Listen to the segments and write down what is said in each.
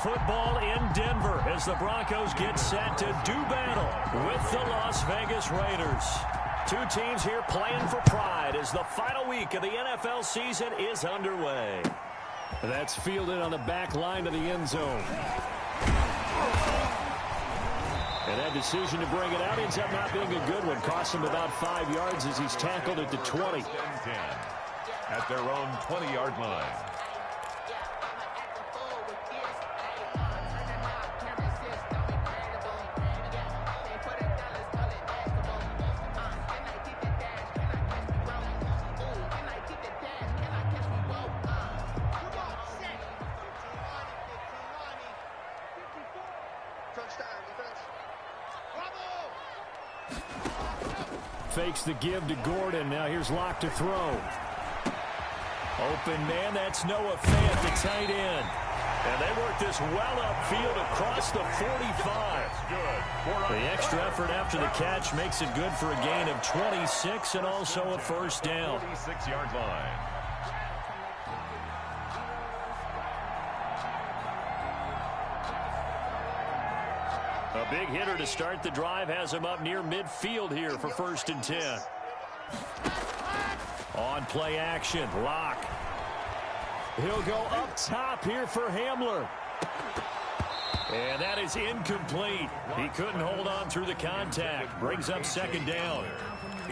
Football in Denver as the Broncos get set to do battle with the Las Vegas Raiders. Two teams here playing for pride as the final week of the NFL season is underway. That's fielded on the back line of the end zone. And that decision to bring it out ends up not being a good one. Cost him about 5 yards as he's tackled at the 20. At their own 20-yard line. Fakes the give to Gordon. Now here's Locke to throw. Open man, that's Noah Fant, the tight end. And they work this well upfield across the 45. The extra effort after the catch makes it good for a gain of 26 and also a first down. 46-yard line. A big hitter to start the drive has him up near midfield here for 1st and 10. On play action, Locke. He'll go up top here for Hamler. And that is incomplete. He couldn't hold on through the contact. Brings up 2nd down.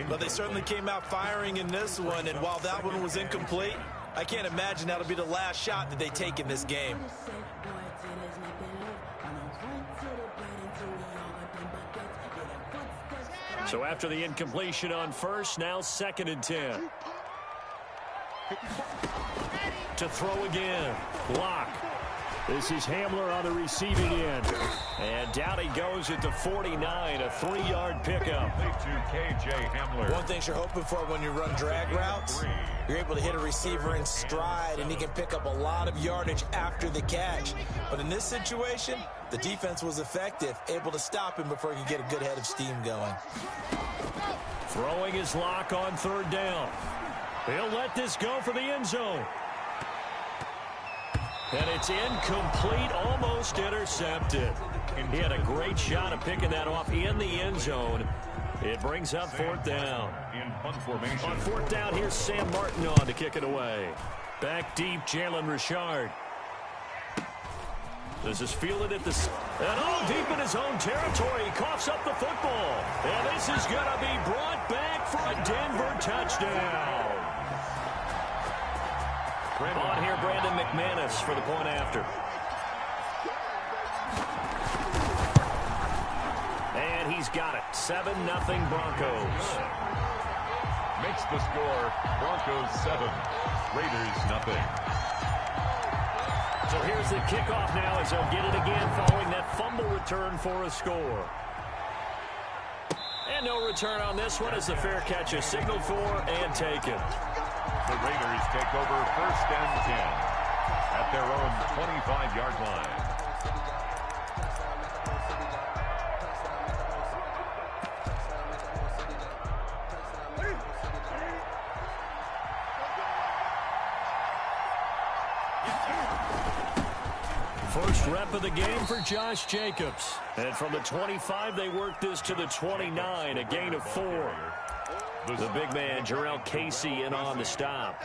But they certainly came out firing in this one, and while that one was incomplete, I can't imagine that'll be the last shot that they take in this game. So after the incompletion on first, now 2nd and 10. To throw again. Locke. This is Hamler on the receiving end. And down he goes at the 49, a 3-yard pickup. K.J. Hamler. One thing you're hoping for when you run drag routes, you're able to hit a receiver in stride, and he can pick up a lot of yardage after the catch. But in this situation, the defense was effective, able to stop him before he could get a good head of steam going. Throwing his Locke on 3rd down. He'll let this go for the end zone. And it's incomplete, almost intercepted. He had a great shot of picking that off in the end zone. It brings up 4th down. On 4th down, here's Sam Martin on to kick it away. Back deep, Jalen Richard. This is fielded at the... And all deep in his own territory. He coughs up the football. And this is going to be brought back for a Denver touchdown. On here, Brandon McManus for the point after. And he's got it. 7-0 Broncos. Makes the score Broncos 7, Raiders 0. So here's the kickoff now as they'll get it again following that fumble return for a score. And no return on this one as the fair catch is signaled for and taken. The Raiders take over 1st and 10 at their own 25-yard line. First rep of the game for Josh Jacobs. And from the 25, they work this to the 29, a gain of 4. The big man, Jarrell Casey, in on the stop.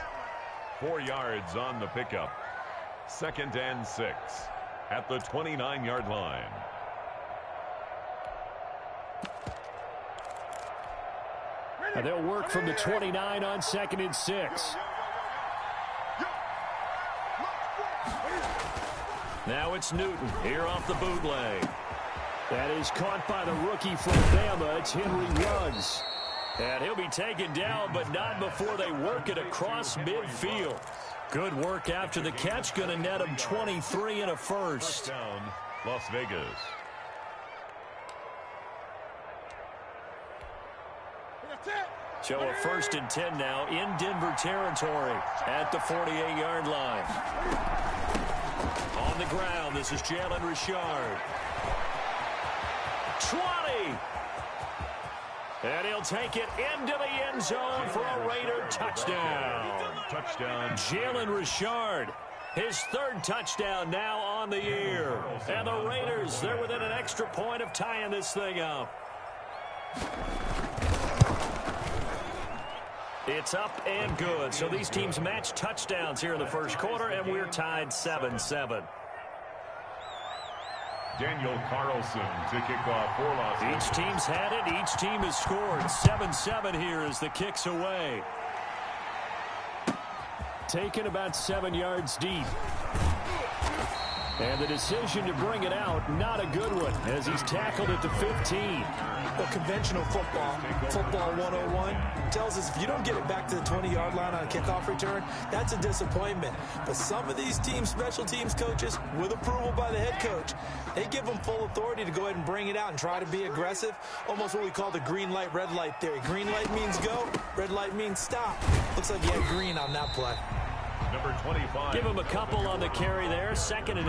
4 yards on the pickup. 2nd and 6 at the 29-yard line. And they'll work from the 29 on 2nd and 6. Now it's Newton here off the bootleg. That is caught by the rookie from Bama. It's Henry Ruggs. And he'll be taken down, but not before they work it across midfield. Good work after the catch. Going to net him 23 and a first. Down, Las Vegas. So a 1st and 10 now in Denver territory at the 48-yard line. On the ground, this is Jalen Richard. 20. And he'll take it into the end zone for a Raider touchdown. Touchdown. Jalen Richard. His third touchdown now on the year. And the Raiders, they're within an extra point of tying this thing up. It's up and good. So these teams match touchdowns here in the first quarter, and we're tied 7-7. Daniel Carlson to kick off for Los Angeles. Each team's had it. Each team has scored. 7-7 here as the kick's away. Taken about 7 yards deep. And the decision to bring it out, not a good one, as he's tackled at the 15. Well, conventional football 101, tells us if you don't get it back to the 20-yard line on a kickoff return, that's a disappointment. But some of these teams, special teams coaches, with approval by the head coach, they give them full authority to go ahead and bring it out and try to be aggressive, almost what we call the green light, red light theory. Green light means go, red light means stop. Looks like you had green on that play. Number 25. Give him a couple on the carry there, 2nd and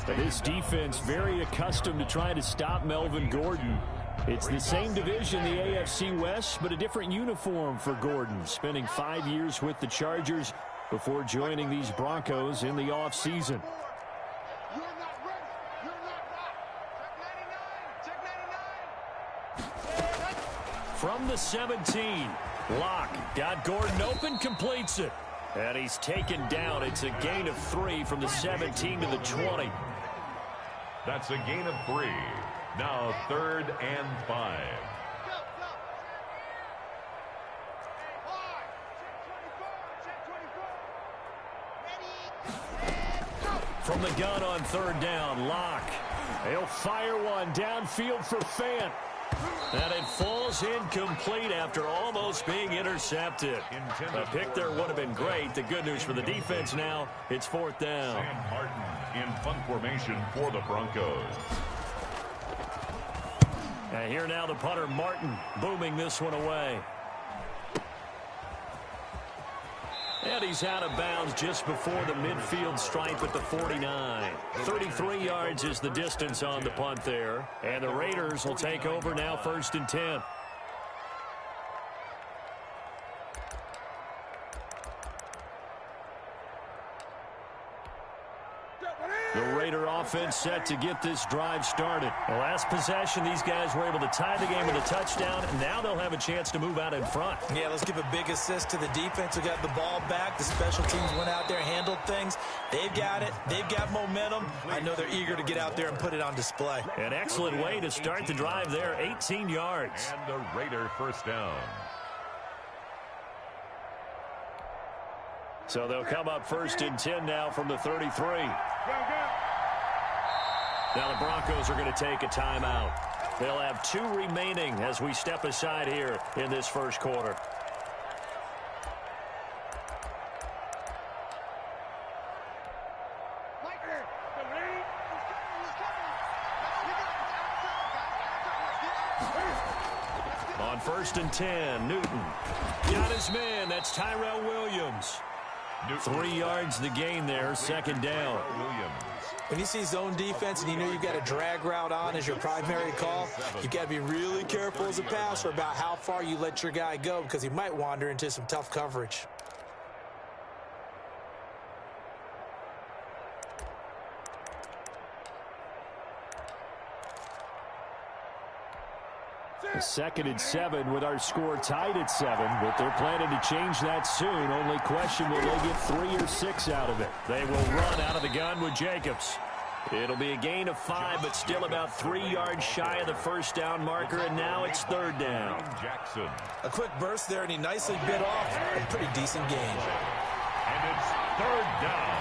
8. This defense very accustomed to trying to stop Melvin Gordon. It's the same division, the AFC West, but a different uniform for Gordon, spending 5 years with the Chargers before joining these Broncos in the offseason. From the 17, Locke got Gordon open, completes it. And he's taken down. It's a gain of 3 from the 17 to the 20. That's a gain of 3. Now 3rd and 5. From the gun on 3rd down, Locke. He'll fire one downfield for Fant. And it falls incomplete after almost being intercepted. A pick there would have been great. The good news for the defense now, it's 4th down. Sam Martin in punt formation for the Broncos. And here now the punter, Martin, booming this one away. And he's out of bounds just before the midfield stripe at the 49. 33 yards is the distance on the punt there. And the Raiders will take over now 1st and 10. The Raider offense set to get this drive started. The last possession, these guys were able to tie the game with a touchdown, and now they'll have a chance to move out in front. Yeah, let's give a big assist to the defense who got the ball back. The special teams went out there, handled things. They've got it. They've got momentum. I know they're eager to get out there and put it on display. An excellent way to start the drive there, 18 yards. And the Raider 1st down. So they'll come up 1st and 10 now from the 33. Now the Broncos are going to take a timeout. They'll have 2 remaining as we step aside here in this first quarter. On 1st and 10, Newton got his man. That's Tyrell Williams. 3 yards the gain there, 2nd down. When you see zone defense and you know you've got a drag route on as your primary call, you've got to be really careful as a passer about how far you let your guy go because he might wander into some tough coverage. A 2nd and 7 with our score tied at 7, but they're planning to change that soon. Only question, will they get 3 or 6 out of it? They will run out of the gun with Jacobs. It'll be a gain of 5, but still about 3 yards shy of the 1st down marker, and now it's 3rd down. Jackson. A quick burst there, and he nicely bit off a pretty decent gain. And it's 3rd down.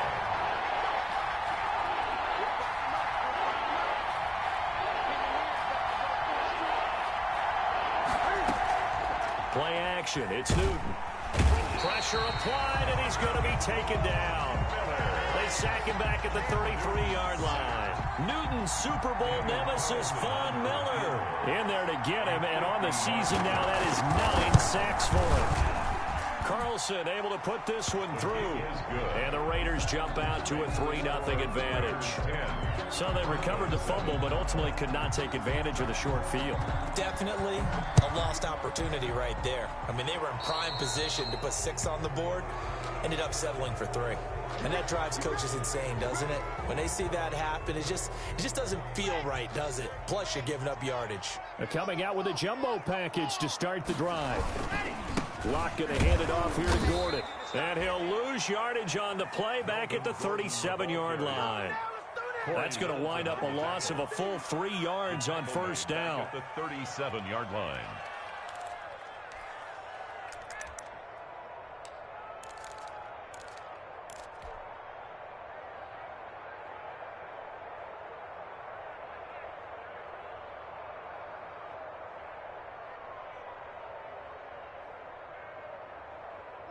Play action. It's Newton. Pressure applied, and he's going to be taken down. They sack him back at the 33-yard line. Newton's Super Bowl nemesis, Von Miller, in there to get him. And on the season now, that is 9 sacks for him. Carlson able to put this one through. And the Raiders jump out to a 3-0 advantage. So they recovered the fumble, but ultimately could not take advantage of the short field. Definitely a lost opportunity right there. I mean, they were in prime position to put 6 on the board. ended up settling for 3. And that drives coaches insane, doesn't it? When they see that happen, it just doesn't feel right, does it? Plus, you're giving up yardage. They're coming out with a jumbo package to start the drive. Locke going to hand it off here to Gordon. And he'll lose yardage on the play back at the 37-yard line. That's going to wind up a loss of a full 3 yards on first down. At the 37-yard line.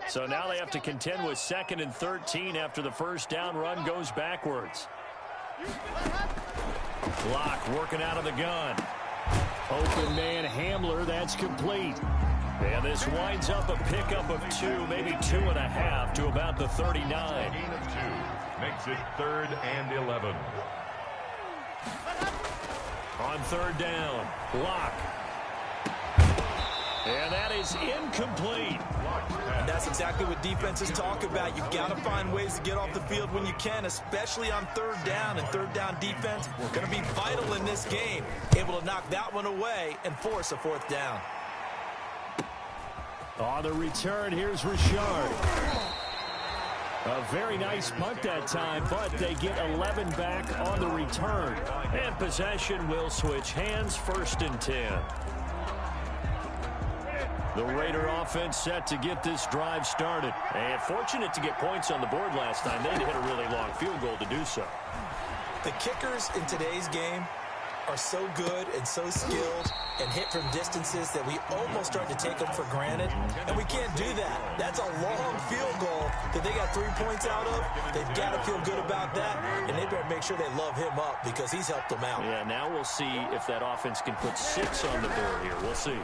So now they have to contend with 2nd and 13 after the first down run goes backwards. Locke working out of the gun. Open man Hamler, that's complete. And this winds up a pickup of 2, maybe 2.5 to about the 39. A gain of 2 makes it 3rd and 11. On 3rd down, Locke. And that is incomplete. And that's exactly what defenses talk about. You've got to find ways to get off the field when you can, especially on 3rd down. And 3rd down defense going to be vital in this game. Able to knock that one away and force a 4th down. On the return, here's Richard. A very nice punt that time, but they get 11 back on the return. And possession will switch hands, 1st and 10. The Raider offense set to get this drive started. And fortunate to get points on the board last time. They hit a really long field goal to do so. The kickers in today's game are so good and so skilled and hit from distances that we almost start to take them for granted. And we can't do that. That's a long field goal that they got 3 points out of. They've got to feel good about that. And they better make sure they love him up because he's helped them out. Yeah, now we'll see if that offense can put 6 on the board here. We'll see.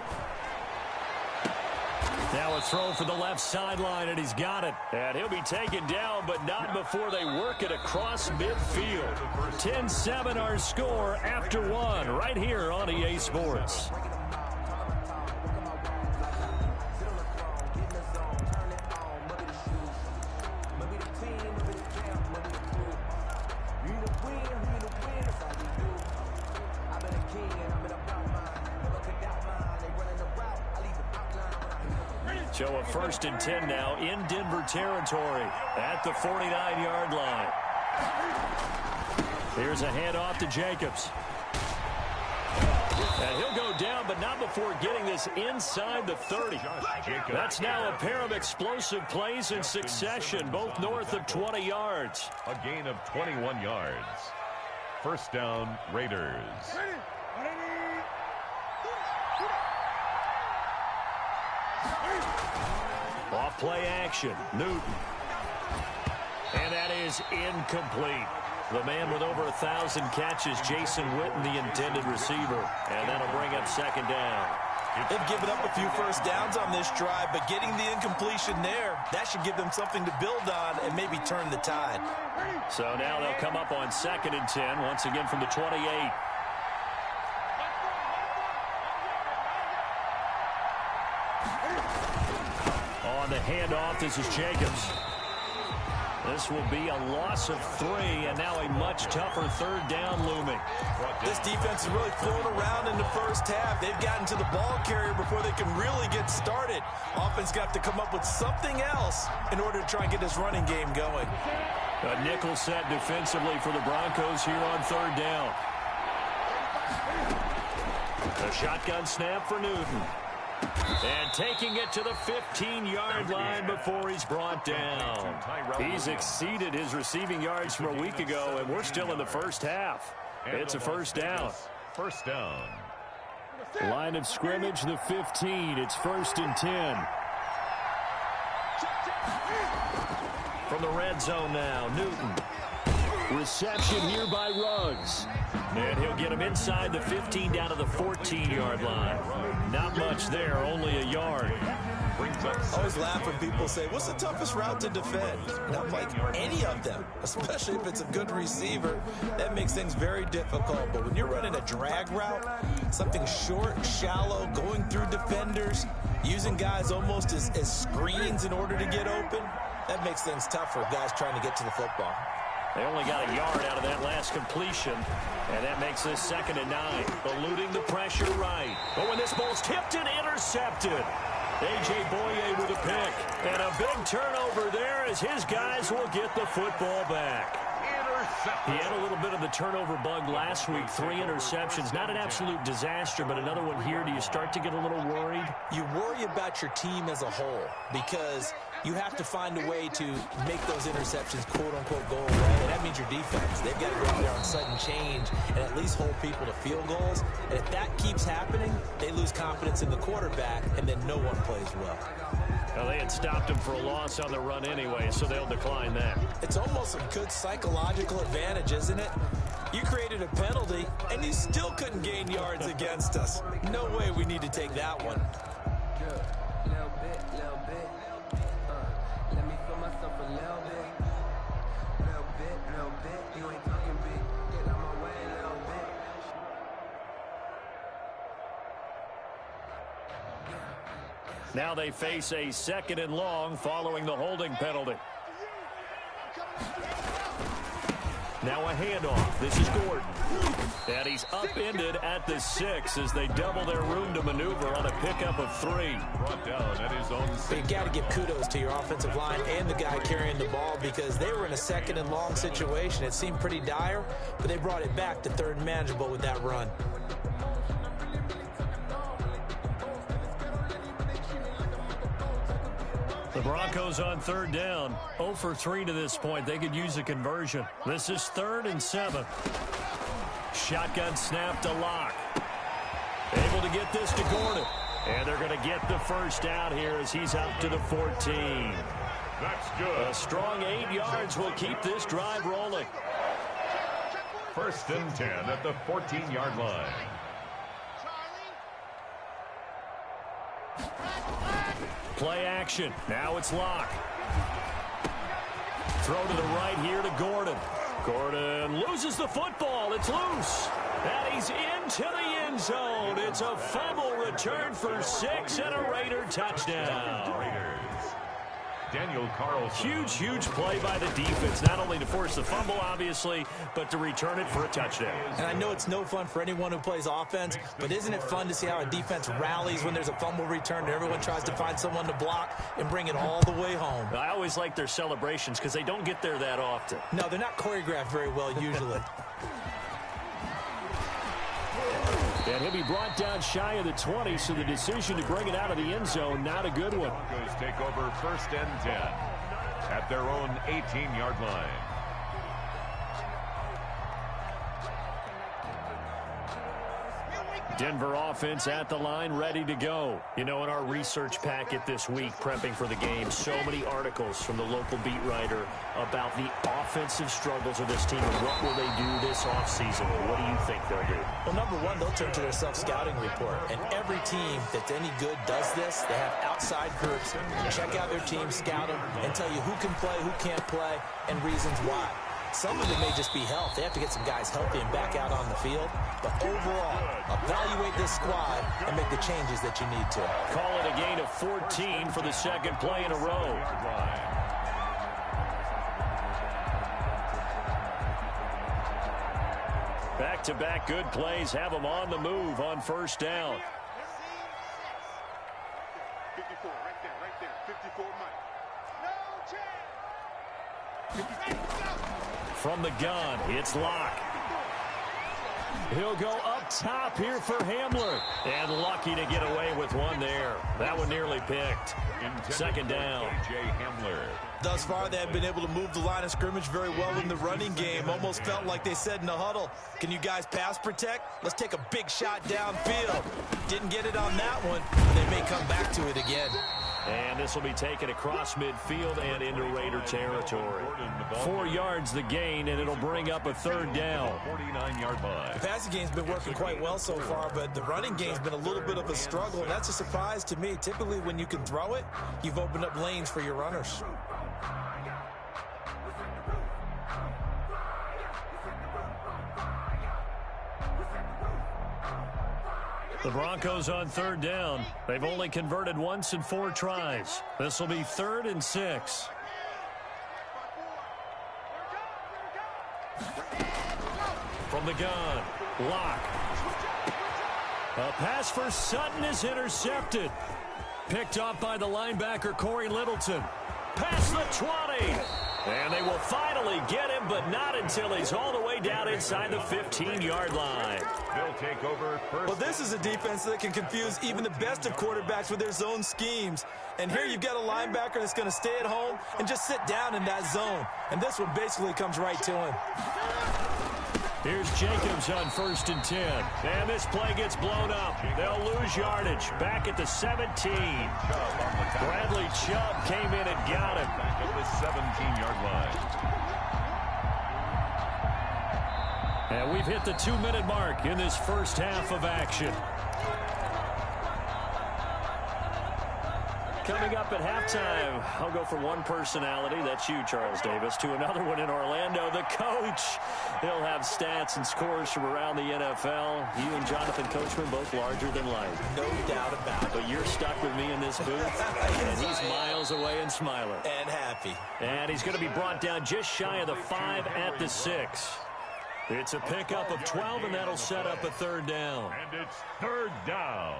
Now a throw for the left sideline, and he's got it. And he'll be taken down, but not before they work it across midfield. 10-7 our score after 1 right here on EA Sports. So a 1st and 10 now in Denver territory at the 49-yard line. Here's a handoff to Jacobs. And he'll go down, but not before getting this inside the 30. That's now a pair of explosive plays in succession, both north of 20 yards. A gain of 21 yards. 1st down, Raiders. Off play action, Newton. And that is incomplete. The man with over 1,000 catches, Jason Witten, the intended receiver. And that'll bring up 2nd down. They've given up a few first downs on this drive, but getting the incompletion there, that should give them something to build on and maybe turn the tide. So now they'll come up on 2nd and 10, once again from the 28. On the handoff, this is Jacobs. This will be a loss of 3, and now a much tougher 3rd down looming. This defense is really flown around in the first half. They've gotten to the ball carrier before they can really get started. Offense got to come up with something else in order to try and get this running game going. A nickel set defensively for the Broncos here on 3rd down. A shotgun snap for Newton. And taking it to the 15-yard line before he's brought down. He's exceeded his receiving yards from a week ago, and we're still in the first half. It's a 1st down. 1st down. Line of scrimmage, the 15. It's 1st and 10. From the red zone now, Newton. Reception here by Ruggs. And he'll get him inside the 15 down to the 14-yard line. Not much there, only a yard. I always laugh when people say, what's the toughest route to defend? And I'm like, any of them, especially if it's a good receiver. That makes things very difficult. But when you're running a drag route, something short, shallow, going through defenders, using guys almost as screens in order to get open, that makes things tough for guys trying to get to the football. They only got a yard out of that last completion, and that makes this 2nd and 9. Eluding the pressure right. But when this ball's tipped and intercepted, A.J. Boye with a pick. And a big turnover there as his guys will get the football back. He had a little bit of the turnover bug last week. 3 interceptions. Not an absolute disaster, but another one here. Do you start to get a little worried? You worry about your team as a whole because you have to find a way to make those interceptions, quote-unquote, go away. And that means your defense. They've got to go out there on sudden change and at least hold people to field goals. And if that keeps happening, they lose confidence in the quarterback, and then no one plays well. Well, they had stopped him for a loss on the run anyway, so they'll decline that. It's almost a good psychological advantage, isn't it? You created a penalty, and you still couldn't gain yards against us. No way we need to take that one. Let me feel myself a little bit. Little bit. You ain't talking big. Get out my way a little bit. Now they face a 2nd and long following the holding penalty. Now a handoff. This is Gordon. And he's upended at the 6 as they double their room to maneuver on a pickup of 3. Brought down at his own 6. But you got to give kudos to your offensive line and the guy carrying the ball because they were in a 2nd and long situation. It seemed pretty dire, but they brought it back to 3rd and manageable with that run. The Broncos on 3rd down. 0 for 3 to this point. They could use a conversion. This is 3rd and 7. Shotgun snap to Locke. Able to get this to Gordon. And they're going to get the first down here as he's up to the 14. That's good. A strong 8 yards will keep this drive rolling. 1st and 10 at the 14-yard line. Play action. Now it's Locke. Throw to the right here to Gordon. Gordon loses the football. It's loose. And he's into the end zone. It's a fumble return for 6 and a Raider touchdown. Raiders. Daniel Carlson. Huge play by the defense, not only to force the fumble, obviously, but to return it for a touchdown. And I know it's no fun for anyone who plays offense, but isn't it fun to see how a defense rallies when there's a fumble return and everyone tries to find someone to block and bring it all the way home? I always like their celebrations because they don't get there that often. No, they're not choreographed very well usually. And he'll be brought down shy of the 20, so the decision to bring it out of the end zone, not a good one. Broncos take over 1st and 10 at their own 18-yard line. Denver offense at the line, ready to go. You know, in our research packet this week, prepping for the game, so many articles from the local beat writer about the offensive struggles of this team and what will they do this offseason. What do you think they'll do? Well, number one, they'll turn to their self-scouting report. And every team that's any good does this. They have outside groups. Check out their team, scout them, and tell you who can play, who can't play, and reasons why. Some of it may just be health. They have to get some guys healthy and back out on the field. But overall, evaluate this squad and make the changes that you need to. Call it a gain of 14 for the 2nd play in a row. Back-to-back good plays have them on the move on 1st down. 54, right there. 54, Mike. No chance. From the gun, it's Locke. He'll go up top here for Hamler. And lucky to get away with one there. That one nearly picked. 2nd down. A.J. Hamler. Thus far, they have been able to move the line of scrimmage very well in the running game. Almost felt like they said in the huddle, can you guys pass protect? Let's take a big shot downfield. Didn't get it on that one. They may come back to it again. And this will be taken across midfield and into Raider territory. 4 yards the gain, and it'll bring up a 3rd down. 49-yard line. The passing game's been working quite well so far, but the running game's been a little bit of a struggle, and that's a surprise to me. Typically, when you can throw it, you've opened up lanes for your runners. The Broncos on 3rd down. They've only converted once in 4 tries. This will be 3rd and 6. from the gun. Lock. A pass for Sutton is intercepted. Picked off by the linebacker, Corey Littleton. Past the 20. And they will finally get him, but not until he's all the way down inside the 15-yard line. They'll take over first. Well, this is a defense that can confuse even the best of quarterbacks with their zone schemes. And here you've got a linebacker that's going to stay at home and just sit down in that zone. And this one basically comes right to him. Here's Jacobs on 1st and 10. And this play gets blown up. They'll lose yardage. Back at the 17. Bradley Chubb came in and got him. Back at the 17-yard line. And we've hit the 2-minute mark in this first half of action. Coming up at halftime, I'll go from one personality, that's you, Charles Davis, to another one in Orlando, the coach. He'll have stats and scores from around the NFL. You and Jonathan Coachman both larger than life. No doubt about it. But you're stuck with me in this booth, and he's miles away and smiling. And happy. And he's going to be brought down just shy of the 5 at the 6. It's a pickup of 12, and that'll set up a 3rd down. And it's 3rd down.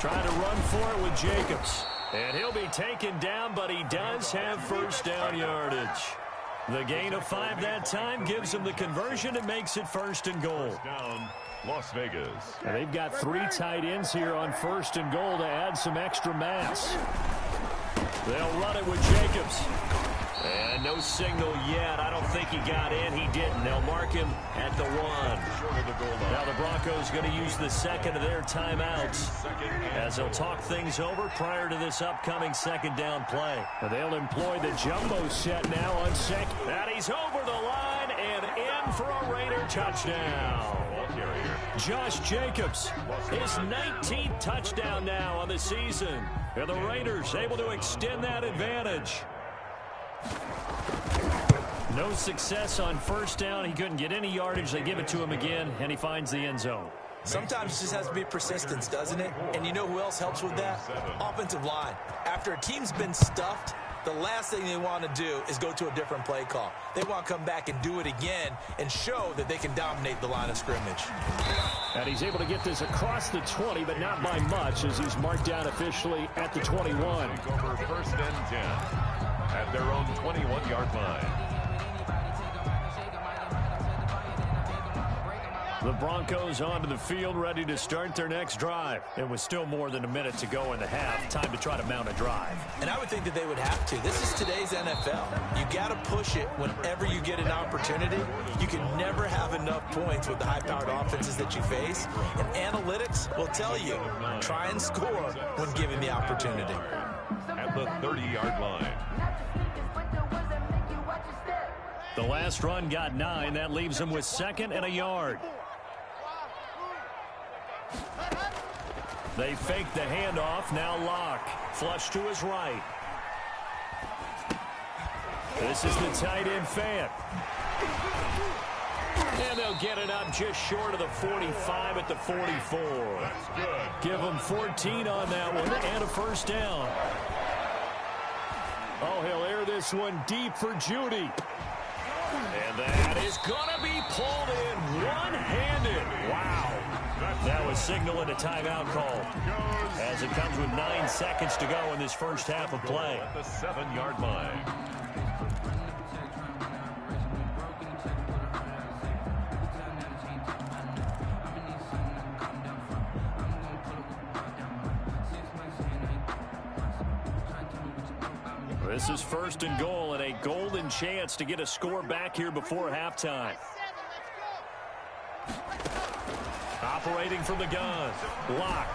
Trying to run for it with Jacobs. And he'll be taken down, but he does have 1st down yardage. The gain of 5 that time gives him the conversion and makes it 1st and goal. First down, Las Vegas. And they've got 3 tight ends here on 1st and goal to add some extra mass. They'll run it with Jacobs. And no signal yet. I don't think he got in. He didn't. They'll mark him at the 1. Now the Broncos going to use the 2nd of their timeouts as they'll talk things over prior to this upcoming 2nd down play. And they'll employ the jumbo set now on 2nd. And he's over the line and in for a Raider touchdown. Josh Jacobs, his 19th touchdown now on the season. And the Raiders able to extend that advantage. No success on 1st down. He couldn't get any yardage. They give it to him again, and he finds the end zone. Sometimes it just has to be persistence, doesn't it? And you know who else helps with that? Offensive line. After a team's been stuffed, the last thing they want to do is go to a different play call. They want to come back and do it again and show that they can dominate the line of scrimmage. And he's able to get this across the 20, but not by much, as he's marked down officially at the 21. Take over 1st and 10 at their own 21-yard line. The Broncos onto the field, ready to start their next drive. It was still more than a minute to go in the half. Time to try to mount a drive. And I would think that they would have to. This is today's NFL. You got to push it whenever you get an opportunity. You can never have enough points with the high-powered offenses that you face. And analytics will tell you, try and score when given the opportunity. At the 30-yard line. The last run got 9. That leaves him with 2nd and a yard. They fake the handoff. Now Locke. Flush to his right. This is the tight end Fant. And they'll get it up just short of the 45 at the 44. That's good. Give them 14 on that one and a 1st down. Oh, he'll air this one deep for Judy. And that is going to be pulled in one-handed. Wow. That was signaling a timeout call as it comes with 9 seconds to go in this first half of play. At the 7-yard line. This is 1st and goal and a golden chance to get a score back here before halftime. Operating from the gun. Lock.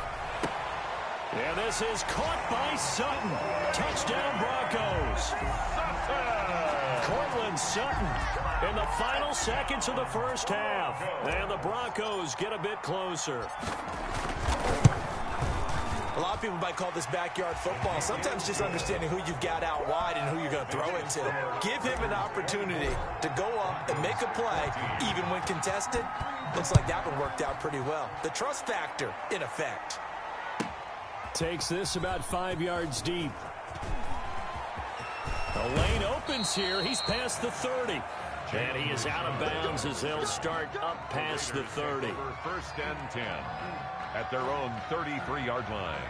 And this is caught by Sutton. Touchdown Broncos. Cortland Sutton in the final seconds of the first half. And the Broncos get a bit closer. A lot of people might call this backyard football. Sometimes just understanding who you've got out wide and who you're going to throw it to. Give him an opportunity to go up and make a play, even when contested. Looks like that one worked out pretty well. The trust factor in effect. Takes this about 5 yards deep. The lane opens here. He's past the 30. And he is out of bounds as they'll start up past the 30. First and 10 at their own 33-yard line.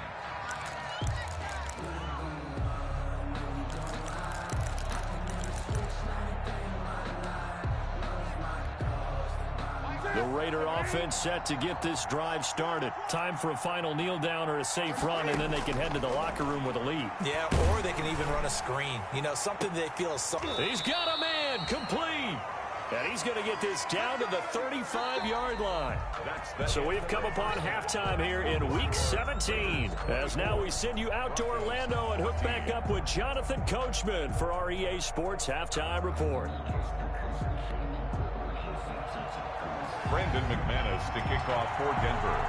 The Raider offense set to get this drive started. Time for a final kneel down or a safe run, and then they can head to the locker room with a lead. Yeah, or they can even run a screen. You know, something they feel is something. He's got a man complete. And he's going to get this down to the 35-yard line. So we've come upon halftime here in Week 17. As now we send you out to Orlando and hook back up with Jonathan Coachman for our EA Sports Halftime Report. Brandon McManus to kick off for Denver.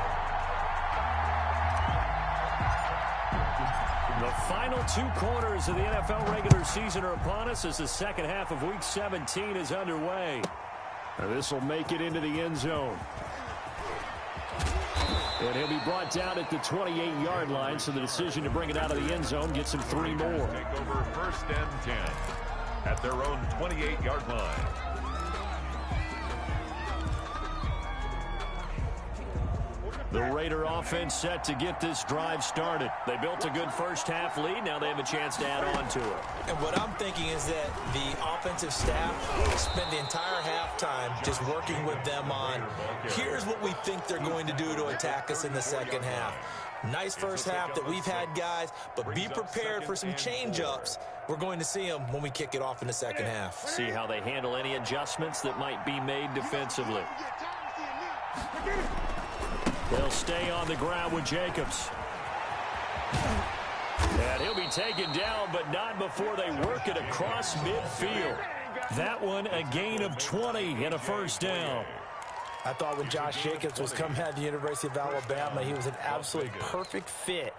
The final 2 quarters of the NFL regular season are upon us as the second half of Week 17 is underway. This will make it into the end zone. And he'll be brought down at the 28-yard line, so the decision to bring it out of the end zone gets him 3 more. Take over first and 10 at their own 28-yard line. The Raider offense set to get this drive started. They built a good first-half lead. Now they have a chance to add on to it. And what I'm thinking is that the offensive staff spend the entire halftime just working with them on, here's what we think they're going to do to attack us in the second half. Nice first half that we've had, guys, but be prepared for some change-ups. We're going to see them when we kick it off in the second half. See how they handle any adjustments that might be made defensively. They'll stay on the ground with Jacobs. And he'll be taken down, but not before they work it across midfield. That one, a gain of 20 and a first down. I thought when Josh Jacobs was coming out of the University of Alabama, he was an absolutely perfect fit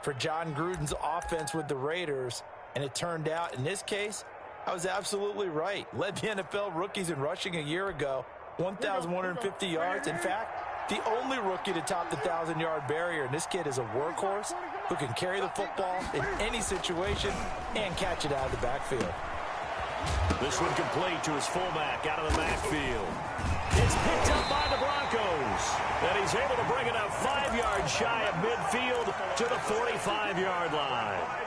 for John Gruden's offense with the Raiders. And it turned out, in this case, I was absolutely right. Led the NFL rookies in rushing a year ago, 1,150 yards. In fact, the only rookie to top the 1,000-yard barrier. And this kid is a workhorse who can carry the football in any situation and catch it out of the backfield. This one complete to his fullback out of the backfield. It's picked up by the Broncos. And he's able to bring it up 5 yards shy of midfield to the 45-yard line.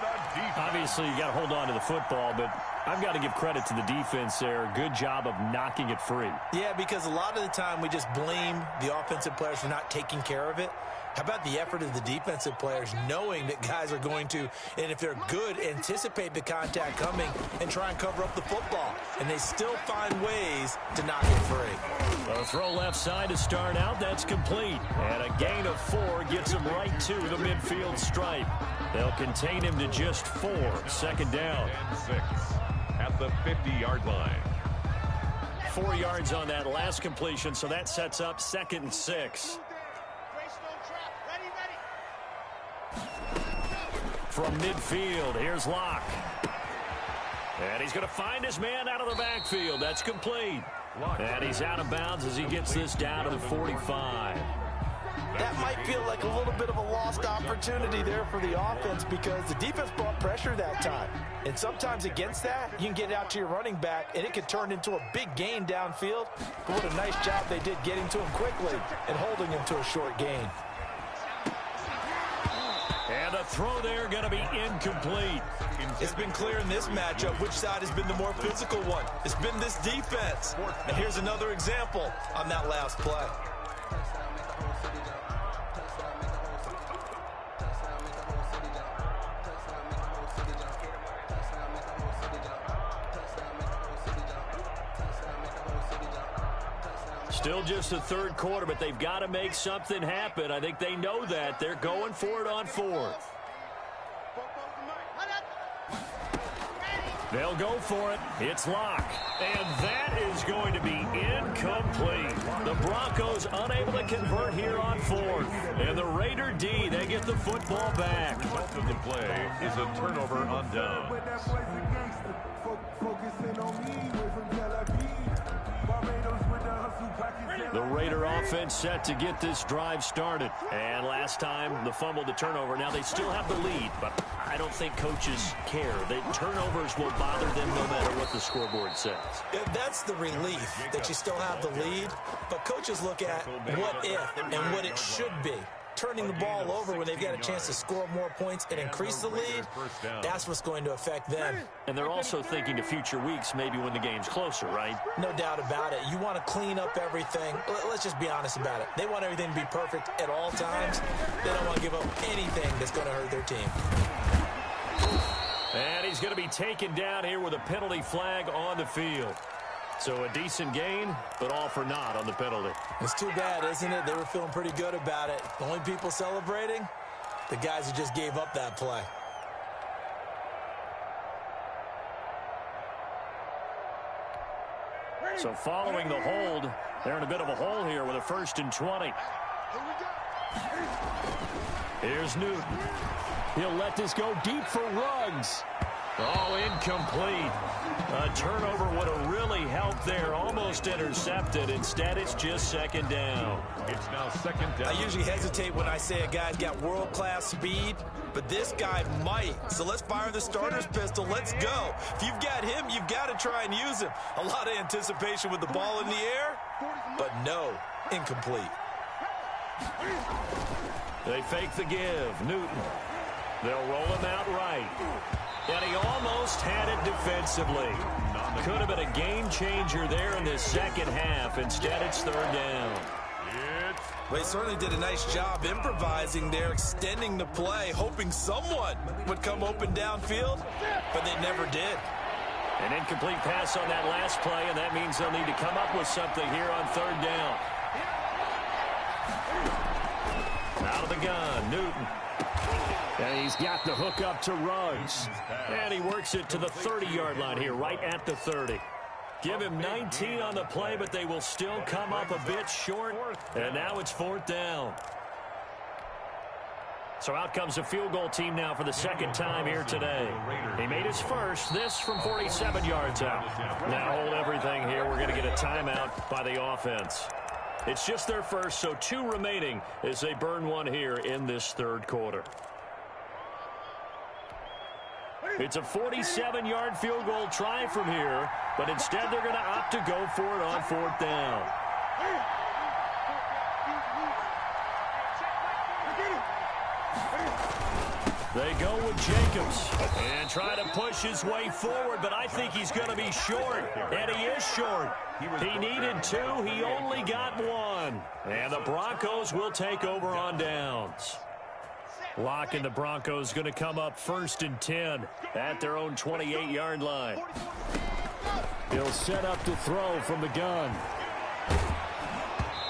Obviously, you got to hold on to the football, but I've got to give credit to the defense there. Good job of knocking it free. Yeah, because a lot of the time we just blame the offensive players for not taking care of it. How about the effort of the defensive players knowing that guys are going to, and if they're good, anticipate the contact coming and try and cover up the football. And they still find ways to knock it free. A throw left side to start out. That's complete. And a gain of 4 gets him right to the midfield stripe. They'll contain him to just 4. Second down. And 6 at the 50-yard line. 4 yards on that last completion, so that sets up 2nd and 6. From midfield, here's Locke. And he's going to find his man out of the backfield. That's complete. And he's out of bounds as he gets this down to the 45. That might feel like a little bit of a lost opportunity there for the offense because the defense brought pressure that time. And sometimes against that, you can get out to your running back, and it can turn into a big gain downfield. But what a nice job they did getting to him quickly and holding him to a short gain. And the throw there going to be incomplete. It's been clear in this matchup which side has been the more physical one. It's been this defense. And here's another example on that last play. Still just the third quarter, but they've got to make something happen. I think they know that. They're going for it on 4th. They'll go for it. It's Locke. And that is going to be incomplete. The Broncos unable to convert here on 4th. And the Raider D, they get the football back. The result of the play is a turnover on downs. Focusing on me, from Tel Aviv. Barbados with the hustle The Raider offense set to get this drive started. And last time, the fumble, the turnover. Now they still have the lead, but I don't think coaches care. The turnovers will bother them no matter what the scoreboard says. Yeah, that's the relief, that you still have the lead. But coaches look at what if and what it should be. Turning the ball over when they've got a chance to score more points and increase the lead, that's what's going to affect them. And they're also thinking to future weeks, maybe when the game's closer, right? No doubt about it. You want to clean up everything. Let's just be honest about it. They want everything to be perfect at all times. They don't want to give up anything that's going to hurt their team. And he's going to be taken down here with a penalty flag on the field. So a decent gain, but all for naught on the penalty. It's too bad, isn't it? They were feeling pretty good about it. The only people celebrating, the guys who just gave up that play. So following the hold, they're in a bit of a hole here with a 1st and 20. Here's Newton. He'll let this go deep for Ruggs. Oh, incomplete. A turnover would have really helped there. Almost intercepted. Instead, it's just 2nd down. It's now 2nd down. I usually hesitate when I say a guy's got world-class speed, but this guy might. So let's fire the starter's pistol. Let's go. If you've got him, you've got to try and use him. A lot of anticipation with the ball in the air, but no, incomplete. They fake the give. Newton. They'll roll him out right. And he almost had it defensively. Could have been a game changer there in the second half. Instead, it's 3rd down. Well, he certainly did a nice job improvising there, extending the play, hoping someone would come open downfield, but they never did. An incomplete pass on that last play, and that means they'll need to come up with something here on 3rd down. Out of the gun, Newton. And he's got the hook up to Ruggs. And he works it to the 30-yard line here, right at the 30. Give him 19 on the play, but they will still come up a bit short. And now it's 4th down. So out comes a field goal team now for the 2nd time here today. He made his first, this from 47 yards out. Now hold everything here. We're going to get a timeout by the offense. It's just their first, so 2 remaining as they burn one here in this 3rd quarter. It's a 47-yard field goal try from here, but instead they're going to opt to go for it on 4th down. They go with Jacobs and try to push his way forward, but I think he's going to be short, and he is short. He needed 2. He only got 1. And the Broncos will take over on downs. Lock and the Broncos going to come up 1st and 10 at their own 28-yard line. He'll set up to throw from the gun.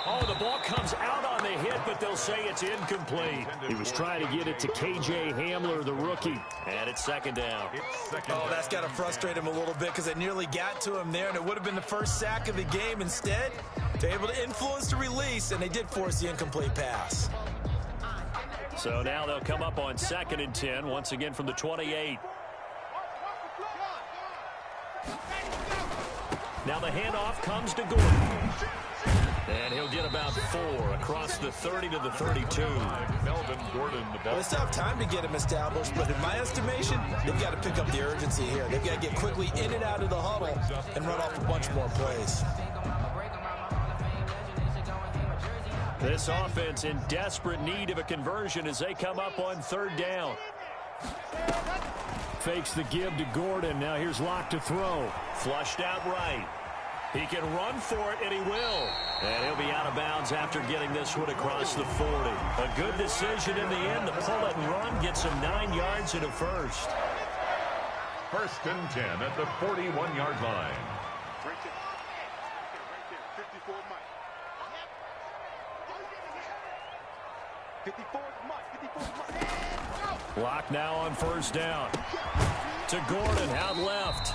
Oh, the ball comes out on the hit, but they'll say it's incomplete. He was trying to get it to K.J. Hamler, the rookie, and it's 2nd down. Oh, that's got to frustrate him a little bit because it nearly got to him there, and it would have been the first sack of the game. Instead, they're able to influence the release, and they did force the incomplete pass. So now they'll come up on 2nd and 10, once again from the 28. Now the handoff comes to Gordon. And he'll get about 4 across the 30 to the 32. Melvin Gordon, the ball. Well, they still have time to get him established, but in my estimation, they've got to pick up the urgency here. They've got to get quickly in and out of the huddle and run off a bunch more plays. This offense in desperate need of a conversion as they come up on 3rd down. Fakes the give to Gordon. Now here's Locke to throw. Flushed out right. He can run for it, and he will. And he'll be out of bounds after getting this one across the 40. A good decision in the end to pull it and run. Gets him 9 yards and a first. 1st and 10 at the 41-yard line. Right there. Right there. 54 Mike. 54 Mike. Locke now on 1st down. To Gordon, out left.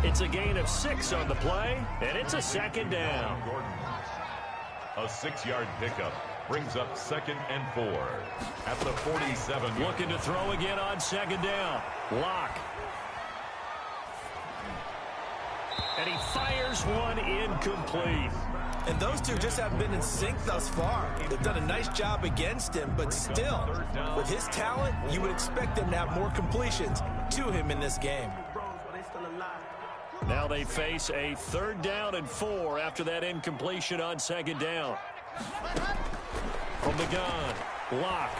It's a gain of 6 on the play, and it's a 2nd down. Gordon. A 6-yard pickup brings up 2nd and 4 at the 47. Looking to throw again on 2nd down. Locke. And he fires one incomplete. And those two just haven't been in sync thus far. They've done a nice job against him, but still, with his talent, you would expect them to have more completions to him in this game. Now they face a 3rd down and 4 after that incompletion on 2nd down. From the gun, Locke.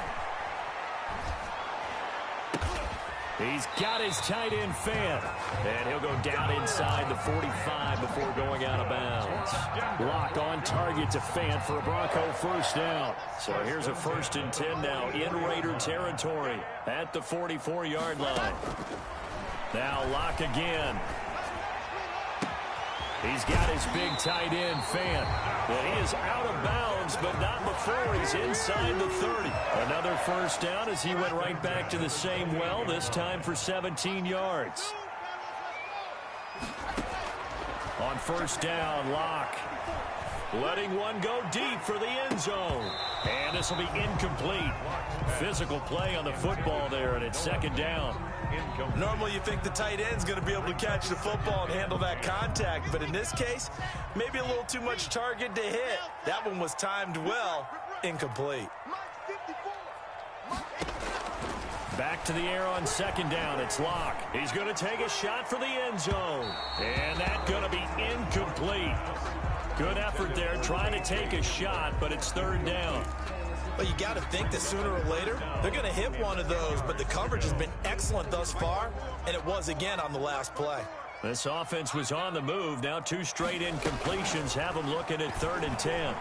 He's got his tight end Fant. And he'll go down inside the 45 before going out of bounds. Locke on target to Fant for a Bronco 1st down. So here's a 1st and 10 now in Raider territory at the 44-yard line. Now Locke again. He's got his big tight end, Fant. And he is out of bounds, but not before he's inside the 30. Another 1st down as he went right back to the same well, this time for 17 yards. On 1st down, Locke letting one go deep for the end zone. And this will be incomplete. Physical play on the football there, and it's 2nd down. Normally you think the tight end's going to be able to catch the football and handle that contact, but in this case, maybe a little too much target to hit. That one was timed well, incomplete. Back to the air on 2nd down. It's Locke. He's going to take a shot for the end zone. And that's going to be incomplete. Good effort there trying to take a shot, but it's 3rd down. Well, you got to think that sooner or later, they're going to hit one of those, but the coverage has been excellent thus far, and it was again on the last play. This offense was on the move. Now 2 straight incompletions have them looking at 3rd and 10.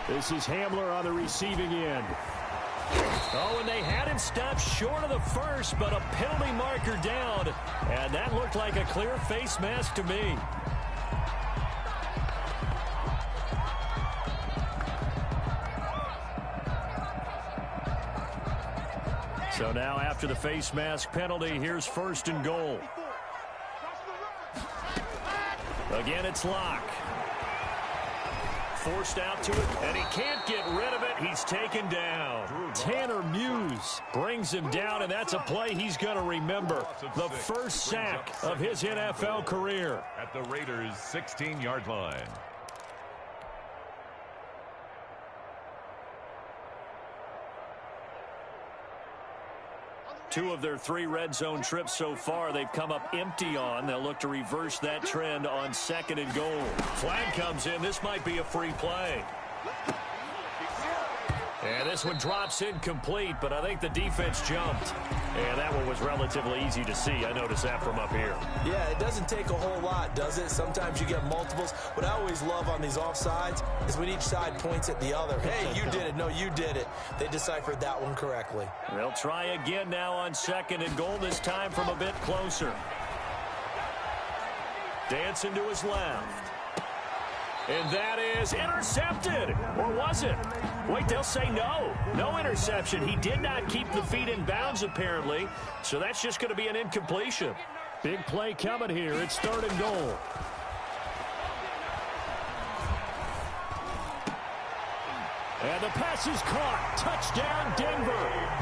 This is Hamler on the receiving end. Oh, and they had him stopped short of the 1st, but a penalty marker down, and that looked like a clear face mask to me. So now after the face mask penalty, here's 1st and goal. Again, it's Locke. Forced out to it, and he can't get rid of it. He's taken down. Tanner Muse brings him down, and that's a play he's going to remember. The 1st sack of his NFL career. At the Raiders' 16-yard line. Two of their 3 red zone trips so far, they've come up empty on. They'll look to reverse that trend on 2nd and goal. Flag comes in. This might be a free play. And this one drops incomplete, but I think the defense jumped. And that one was relatively easy to see. I noticed that from up here. Yeah, it doesn't take a whole lot, does it? Sometimes you get multiples. What I always love on these offsides is when each side points at the other. Hey, you did it. No, you did it. They deciphered that one correctly. They'll try again now on 2nd and goal, this time from a bit closer. Dancing to his left. And that is intercepted. Or was it? Wait, they'll say no. No interception. He did not keep the feet in bounds, apparently. So that's just going to be an incompletion. Big play coming here. It's 3rd and goal. And the pass is caught. Touchdown, Denver.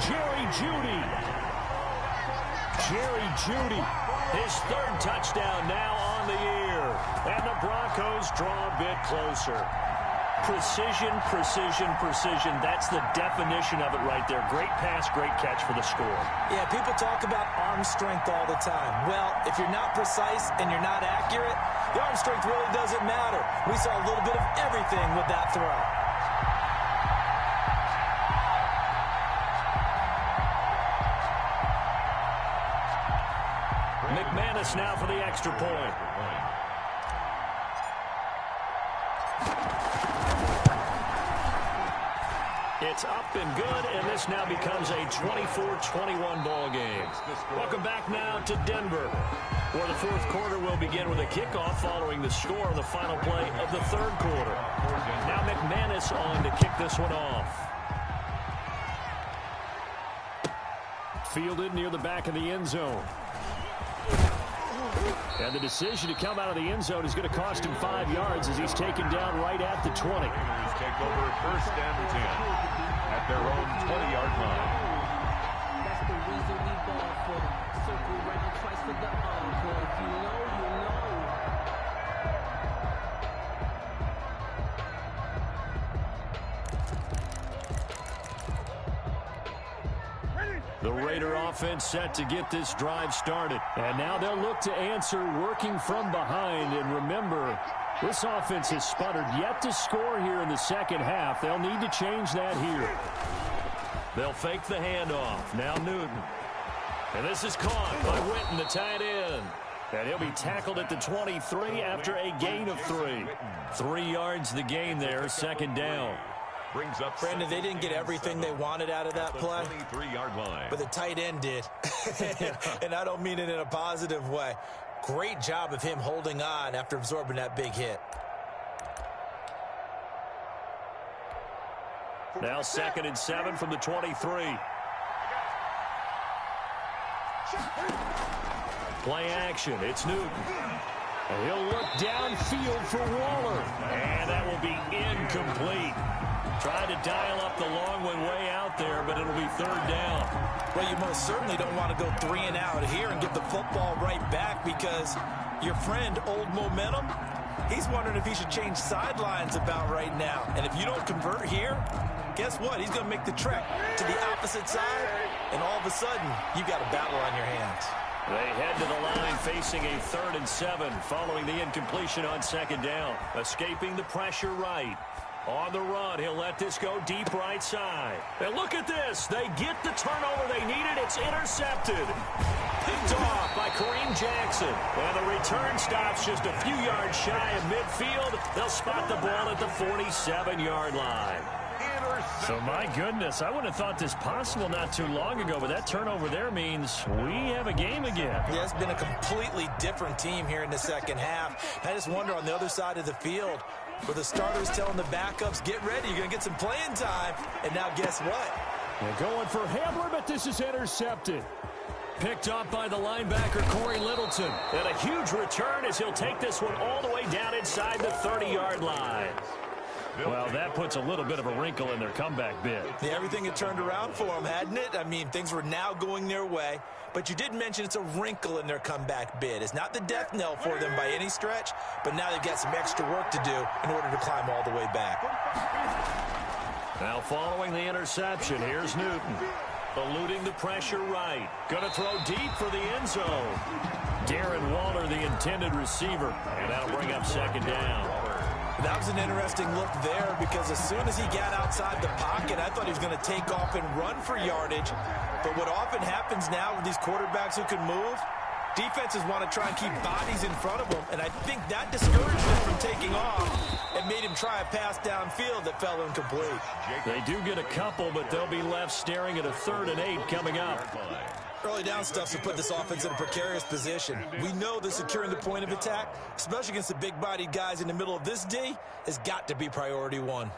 Jerry Jeudy. Jerry Jeudy. His 3rd touchdown now on the year. And the Broncos draw a bit closer. Precision, precision, precision. That's the definition of it right there. Great pass, great catch for the score. Yeah, people talk about arm strength all the time. Well, if you're not precise and you're not accurate, the arm strength really doesn't matter. We saw a little bit of everything with that throw. McManus now for the extra point. It's up and good, and this now becomes a 24-21 ball game. Welcome back now to Denver, where the 4th quarter will begin with a kickoff following the score of the final play of the 3rd quarter. Now McManus on to kick this one off. Fielded near the back of the end zone. And the decision to come out of the end zone is going to cost him 5 yards as he's taken down right at the 20. Raiders take over 1st and 10 at their own 20-yard line. reason we ball for. Circle round twice for the encore. If you know, you know. The Raider offense set to get this drive started. And now they'll look to answer working from behind. And remember, this offense has sputtered yet to score here in the second half. They'll need to change that here. They'll fake the handoff. Now Newton. And this is caught by Witten, the tight end. And he'll be tackled at the 23 after a gain of 3. 3 yards the gain there, second down. Brings up Brandon, they didn't get everything they wanted out of that play. 23-yard line. But the tight end did. And I don't mean it in a positive way. Great job of him holding on after absorbing that big hit. Now 2nd and 7 from the 23. Play action. It's Newton. And he'll look downfield for Waller. And that will be incomplete. Tried to dial up the long one way out there, but it'll be 3rd down. Well, you most certainly don't want to go 3 and out here and get the football right back because your friend, Old Momentum, he's wondering if he should change sidelines about right now. And if you don't convert here, guess what? He's going to make the trek to the opposite side, and all of a sudden, you've got a battle on your hands. They head to the line facing a 3rd and 7 following the incompletion on 2nd down. Escaping the pressure right. On the run, he'll let this go deep right side. And look at this. They get the turnover they needed. It's intercepted. Picked off by Kareem Jackson. And the return stops just a few yards shy of midfield. They'll spot the ball at the 47-yard line. So, my goodness, I wouldn't have thought this possible not too long ago, but that turnover there means we have a game again. Yeah, it's been a completely different team here in the second half. I just wonder on the other side of the field, where the starters telling the backups, get ready, you're going to get some playing time. And now guess what? They're going for Hamler, but this is intercepted. Picked off by the linebacker, Corey Littleton. And a huge return as he'll take this one all the way down inside the 30-yard line. Well, that puts a little bit of a wrinkle in their comeback bid. Yeah, everything had turned around for them, hadn't it? I mean, things were now going their way. But you did mention it's a wrinkle in their comeback bid. It's not the death knell for them by any stretch, but now they've got some extra work to do in order to climb all the way back. Now following the interception, here's Newton. Eluding the pressure right. Going to throw deep for the end zone. Darren Waller, the intended receiver. And that'll bring up 2nd down. That was an interesting look there because as soon as he got outside the pocket, I thought he was going to take off and run for yardage. But what often happens now with these quarterbacks who can move, defenses want to try and keep bodies in front of them. And I think that discouraged him from taking off and made him try a pass downfield that fell incomplete. They do get a couple, but they'll be left staring at a 3rd and 8 coming up. Early down stuff to put this offense in a precarious position. We know that securing the point of attack, especially against the big-bodied guys in the middle of this D, has got to be priority 1.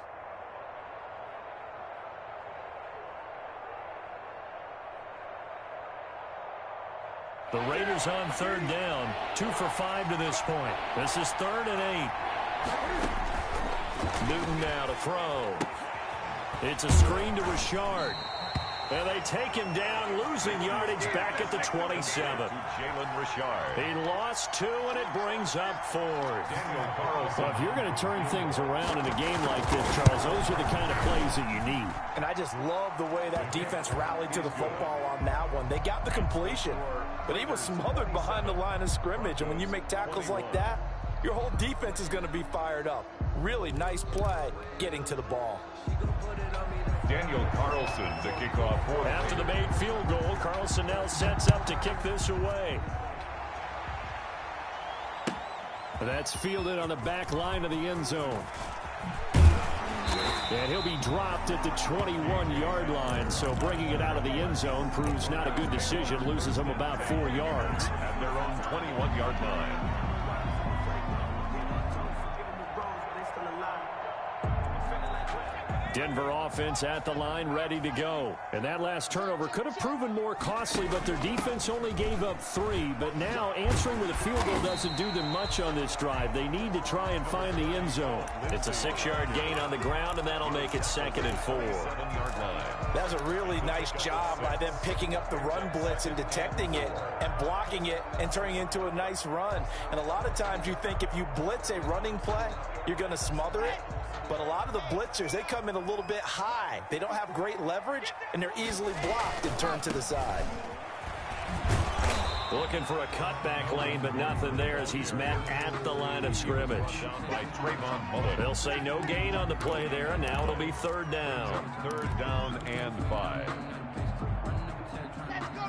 The Raiders on 3rd down, 2 for 5 to this point. This is 3rd and 8. Newton now to throw. It's a screen to Richard. And they take him down, losing yardage back at the 27. Jalen Richard. He lost 2, and it brings up 4th. Well, if you're going to turn things around in a game like this, Charles, those are the kind of plays that you need. And I just love the way that defense rallied to the football on that one. They got the completion, but he was smothered behind the line of scrimmage. And when you make tackles like that, your whole defense is going to be fired up. Really nice play getting to the ball. Daniel Carlson to kick off for After the made field goal, Carlson now sets up to kick this away. That's fielded on the back line of the end zone. And he'll be dropped at the 21-yard line, so bringing it out of the end zone proves not a good decision, loses him about 4 yards. at their own 21-yard line. Denver offense at the line, ready to go. And that last turnover could have proven more costly, but their defense only gave up 3. But now answering with a field goal doesn't do them much on this drive. They need to try and find the end zone. It's a 6-yard gain on the ground, and that'll make it 2nd and 4. That was a really nice job by them picking up the run blitz and detecting it and blocking it and turning it into a nice run. And a lot of times you think if you blitz a running play, you're going to smother it. But a lot of the blitzers, they come in a little bit high. They don't have great leverage, and they're easily blocked and turned to the side. Looking for a cutback lane, but nothing there as he's met at the line of scrimmage. They'll say no gain on the play there, and now it'll be 3rd down. 3rd down and 5.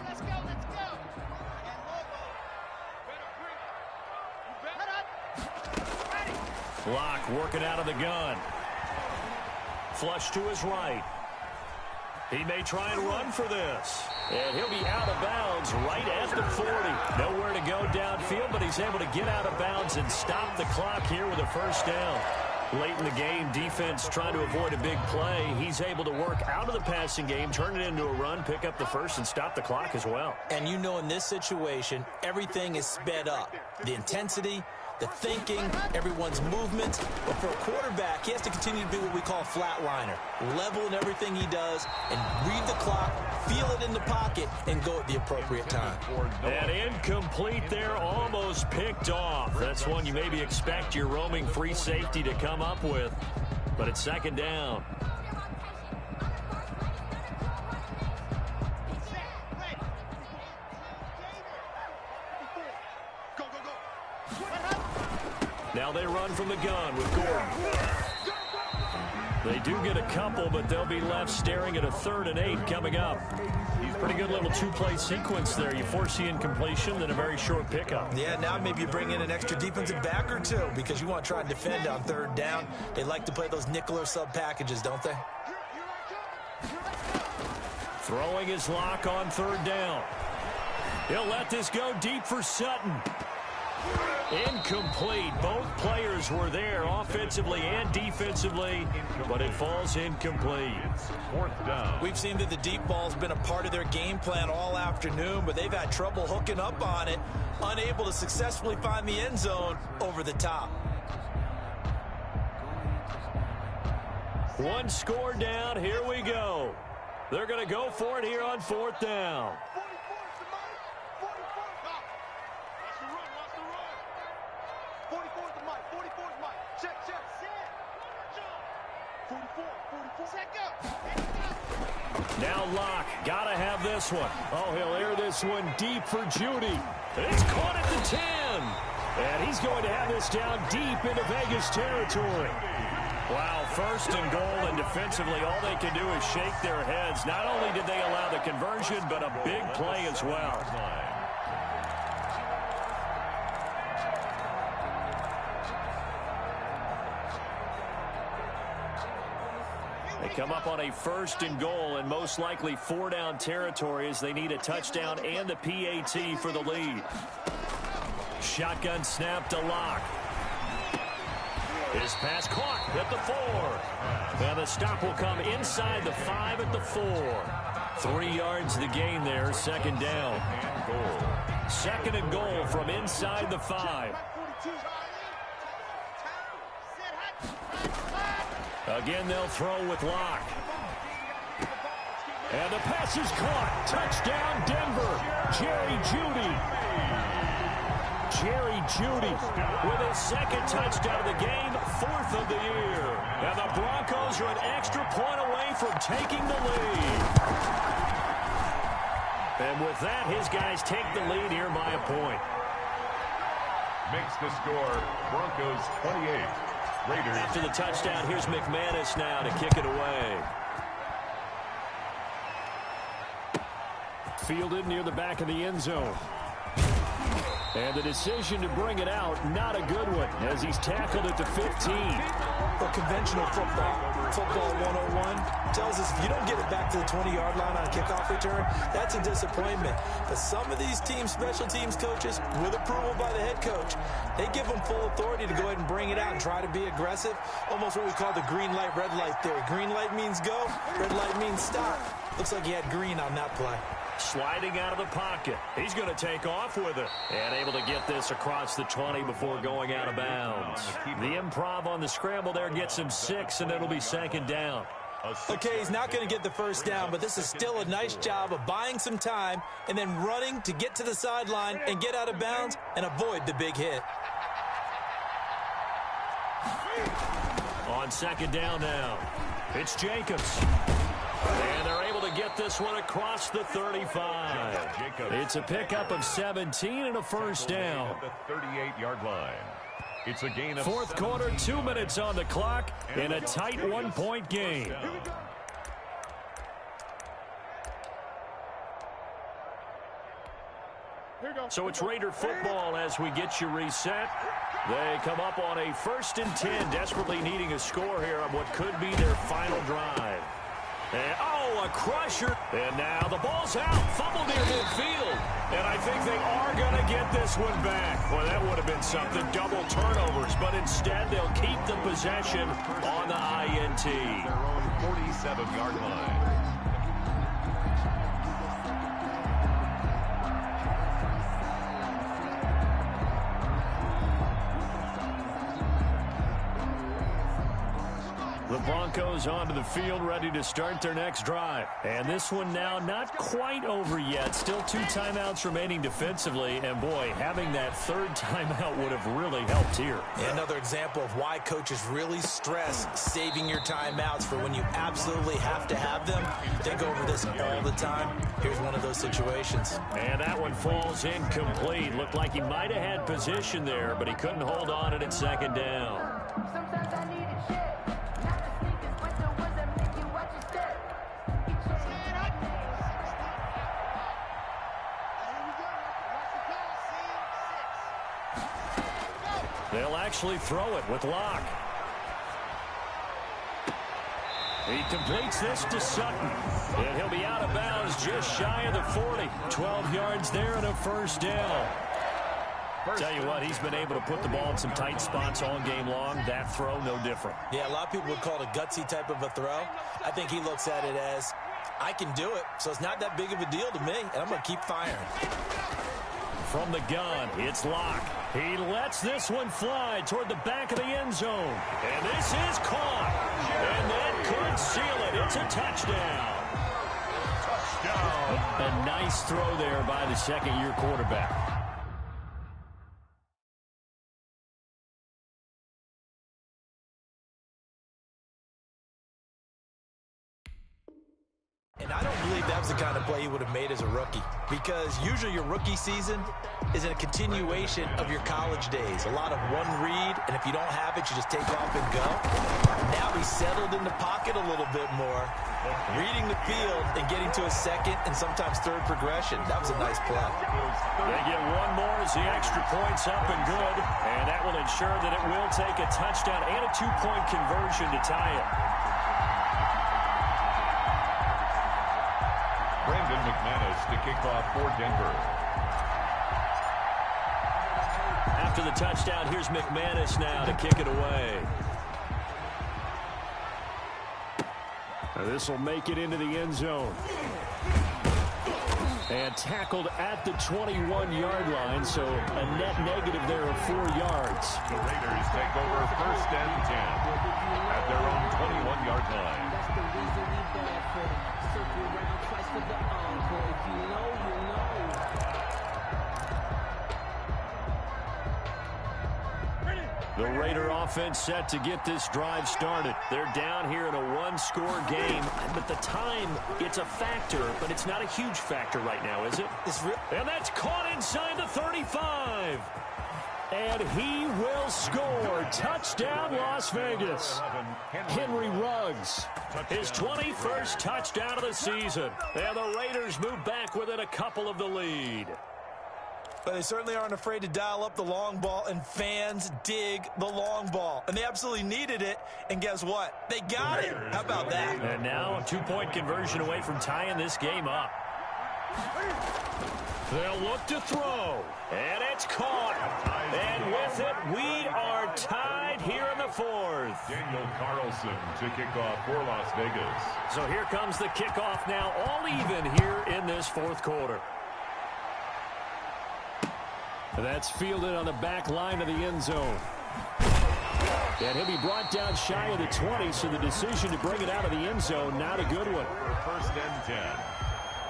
Let's go. Locke working out of the gun. Flush to his right. He may try and run for this. And he'll be out of bounds right at the 40. Nowhere to go downfield, but he's able to get out of bounds and stop the clock here with a 1st down. Late in the game, defense trying to avoid a big play. He's able to work out of the passing game, turn it into a run, pick up the 1st, and stop the clock as well. And you know in this situation, everything is sped up. The intensity, the thinking, everyone's movement. But for a quarterback, he has to continue to be what we call a flatliner. Level in everything he does and read the clock, feel it in the pocket, and go at the appropriate time. And incomplete there, almost picked off. That's one you maybe expect your roaming free safety to come up with. But it's 2nd down. Now they run from the gun with Gordon. They do get a couple, but they'll be left staring at a 3rd and 8 coming up. Pretty good little 2-play sequence there. You force the incompletion, then a very short pickup. Yeah, now maybe you bring in an extra defensive back or 2 because you want to try and defend on 3rd down. They like to play those nickel or sub packages, don't they? Throwing his Lock on 3rd down. He'll let this go deep for Sutton. Incomplete. Both players were there offensively and defensively, but it falls incomplete. 4th down. We've seen that the deep ball's been a part of their game plan all afternoon, but they've had trouble hooking up on it, unable to successfully find the end zone over the top. 1 score down. Here we go. They're going to go for it here on 4th down. Now Locke, gotta have this one. Oh, he'll air this one deep for Judy. It's caught at the 10. And he's going to have this down deep into Vegas territory. Wow, 1st and goal, and defensively all they can do is shake their heads. Not only did they allow the conversion, but a big play as well. They come up on a 1st and goal and most likely 4-down territory as they need a touchdown and the PAT for the lead. Shotgun snap to Locke. His pass caught at the 4. And the stop will come inside the 5 at the 4. 3 yards the gain there, 2nd down. 2nd and goal from inside the 5. Again, they'll throw with Locke. And the pass is caught. Touchdown, Denver. Jerry Jeudy. Jerry Jeudy with his 2nd touchdown of the game, 4th of the year. And the Broncos are an extra point away from taking the lead. And with that, his guys take the lead here by a point. Makes the score Broncos 28. Raiders. After the touchdown, here's McManus now to kick it away. Fielded near the back of the end zone. And the decision to bring it out, not a good one, as he's tackled at the 15. Well, conventional football 101 tells us if you don't get it back to the 20-yard line on a kickoff return, that's a disappointment. But some of these special teams coaches, with approval by the head coach, they give them full authority to go ahead and bring it out and try to be aggressive. Almost what we call the green light, red light theory. Green light means go, red light means stop. Looks like he had green on that play. Sliding out of the pocket. He's going to take off with it. And able to get this across the 20 before going out of bounds. The improv on the scramble there gets him 6, and it'll be second down. Okay, he's not going to get the first down, but this is still a nice job of buying some time and then running to get to the sideline and get out of bounds and avoid the big hit. On second down now, it's Jacobs. And they're able to get this one across the 35. It's a pickup of 17 and a first down. The 38-yard line. It's a gain of fourth quarter, 2 minutes on the clock in a tight 1-point game. So it's Raider football as we get you reset. They come up on a 1st and 10, desperately needing a score here on what could be their final drive. And, a crusher. And now the ball's out. Fumble near midfield. And I think they are going to get this one back. Well, that would have been something. Double turnovers. But instead, they'll keep the possession on the INT. Their own 47-yard line. The Broncos onto the field, ready to start their next drive. And this one now not quite over yet. Still 2 timeouts remaining defensively. And, boy, having that 3rd timeout would have really helped here. Yeah, another example of why coaches really stress saving your timeouts for when you absolutely have to have them. They go over this all the time. Here's one of those situations. And that one falls incomplete. Looked like he might have had position there, but he couldn't hold on at second down. Sometimes I need a check. Not the sneakers, but the ones that make you watch your step. They'll actually throw it with Locke. He completes this to Sutton. And he'll be out of bounds just shy of the 40. 12 yards there and a first down. Tell you what, he's been able to put the ball in some tight spots all game long. That throw, no different. Yeah, a lot of people would call it a gutsy type of a throw. I think he looks at it as, I can do it, so it's not that big of a deal to me, and I'm going to keep firing. From the gun, it's Locke. He lets this one fly toward the back of the end zone. And this is caught. And that could seal it. It's a touchdown. A nice throw there by the second-year quarterback. And I don't believe that was the kind of play he would have made as a rookie, because usually your rookie season is a continuation of your college days. A lot of one read, and if you don't have it, you just take off and go. Now he's settled in the pocket a little bit more, reading the field and getting to a second and sometimes third progression. That was a nice play. They get one more as the extra point's up and good, and that will ensure that it will take a touchdown and a 2-point conversion to tie it. Brandon McManus to kick off for Denver. After the touchdown, here's McManus now to kick it away. This will make it into the end zone. And tackled at the 21-yard line, so a net negative there of 4 yards. The Raiders take over 1st and 10 at their own 21-yard line. That's the reason we bad for them. Circle around twice for the encore. If you know, you know. The Raider offense set to get this drive started. They're down here in a 1-score game, but the time, it's a factor, but it's not a huge factor right now, is it? And that's caught inside the 35. And he will score. Touchdown, Las Vegas. Henry Ruggs, his 21st touchdown of the season. And the Raiders move back within a couple of the lead. But they certainly aren't afraid to dial up the long ball, and fans dig the long ball. And they absolutely needed it, and guess what? They got it. How about that? And now a two-point conversion away from tying this game up. They'll look to throw, and it's caught. And with it, we are tied here in the fourth. Daniel Carlson to kick off for Las Vegas. So here comes the kickoff now, all even here in this fourth quarter. That's fielded on the back line of the end zone. And he'll be brought down shy of the 20, so the decision to bring it out of the end zone, not a good one. First and 10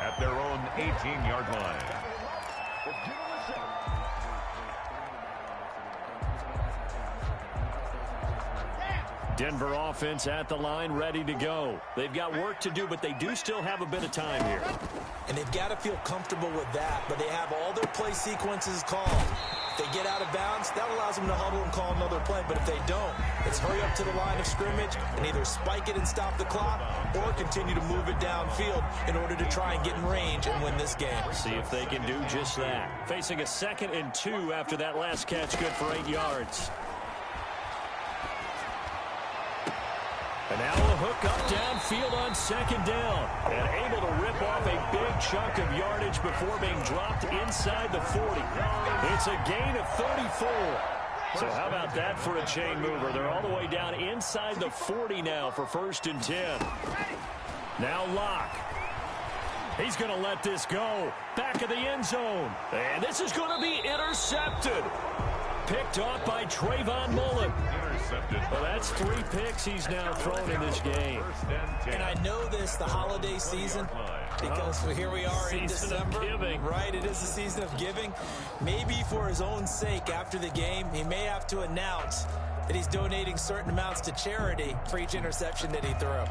at their own 18-yard line. Denver offense at the line, ready to go. They've got work to do, but they do still have a bit of time here. And they've got to feel comfortable with that, but they have all their play sequences called. If they get out of bounds, that allows them to huddle and call another play. But if they don't, it's hurry up to the line of scrimmage and either spike it and stop the clock or continue to move it downfield in order to try and get in range and win this game. See if they can do just that. Facing a 2nd and 2 after that last catch, good for 8 yards. And now a hook up downfield on 2nd down. And able to rip off a big chunk of yardage before being dropped inside the 40. It's a gain of 34. So how about that for a chain mover? They're all the way down inside the 40 now for 1st and 10. Now Locke. He's going to let this go. Back of the end zone. And this is going to be intercepted. Picked off by Trayvon Mullen. Well, that's 3 picks he's now thrown in this game. And I know this, the holiday season, because here we are in December. Right, it is the season of giving. Maybe for his own sake after the game, he may have to announce that he's donating certain amounts to charity for each interception that he threw.